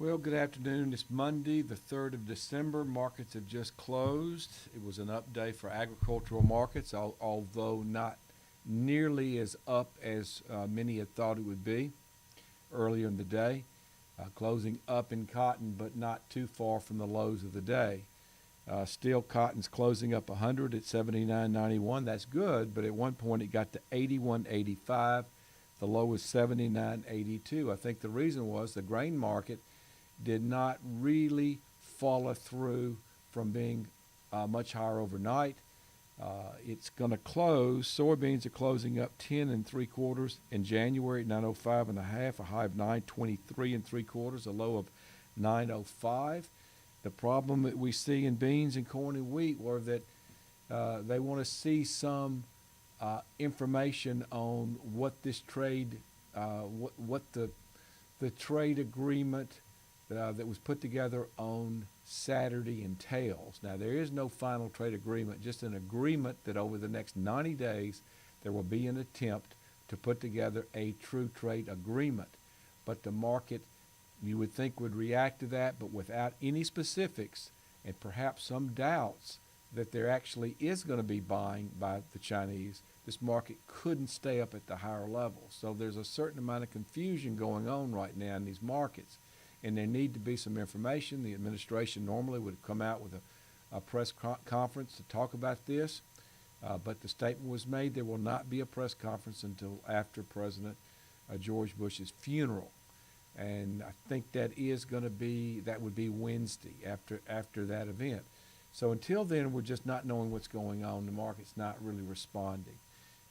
Well, good afternoon. It's Monday, the 3rd of December. Markets have just closed. It was an up day for agricultural markets, although not nearly as up as many had thought it would be earlier in the day. Closing up in cotton, but not too far from the lows of the day. Still, cotton's closing up 100 at 79.91. That's good, but at one point it got to 81.85. The low was 79.82. I think the reason was the grain market did not really follow through from being much higher overnight. It's going to close. Soybeans are closing up 10 3/4 in January at 905.5, a high of 923 3/4, a low of 905. The problem that we see in beans and corn and wheat were that they want to see some information on what this trade, what the trade agreement that was put together on Saturday entails. Now, there is no final trade agreement, just an agreement that over the next 90 days there will be an attempt to put together a true trade agreement. But the market, you would think, would react to that, but without any specifics and perhaps some doubts that there actually is going to be buying by the Chinese, this market couldn't stay up at the higher level. So there's a certain amount of confusion going on right now in these markets. And there need to be some information. The administration normally would come out with a press conference to talk about this, but the statement was made there will not be a press conference until after President George Bush's funeral. And I think that would be Wednesday after that event. So until then, we're just not knowing what's going on. The market's not really responding.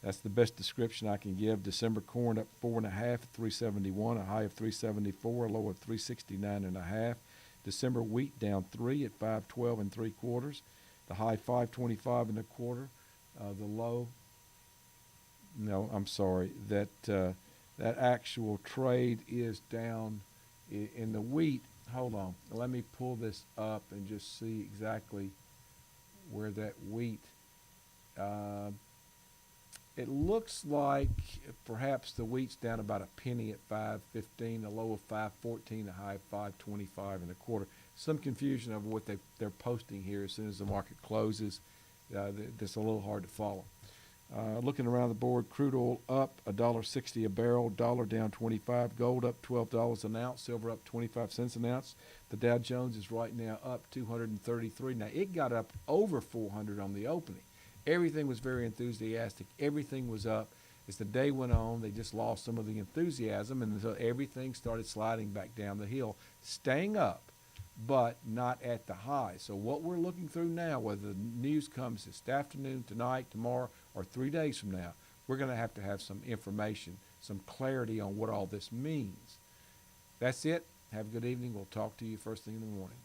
That's the best description I can give. December corn up 4.5 at 371, a high of 374, a low of 369.5. December wheat down 3 at 512 3/4, the high 525 1/4. The low, no, I'm sorry, that actual trade is down in the wheat. Hold on, let me pull this up and just see exactly where that wheat. It looks like perhaps the wheat's down about a penny at 5.15, a low of 5.14, a high of 5.25 1/4. Some confusion over what they're posting here as soon as the market closes. That's a little hard to follow. Looking around the board, crude oil up $1.60 a barrel, dollar down 25, gold up $12 an ounce, silver up 25 cents an ounce. The Dow Jones is right now up 233. Now, it got up over 400 on the opening. Everything was very enthusiastic. Everything was up. As the day went on, they just lost some of the enthusiasm, and so everything started sliding back down the hill, staying up, but not at the high. So what we're looking through now, whether the news comes this afternoon, tonight, tomorrow, or 3 days from now, we're going to have some information, some clarity on what all this means. That's it. Have a good evening. We'll talk to you first thing in the morning.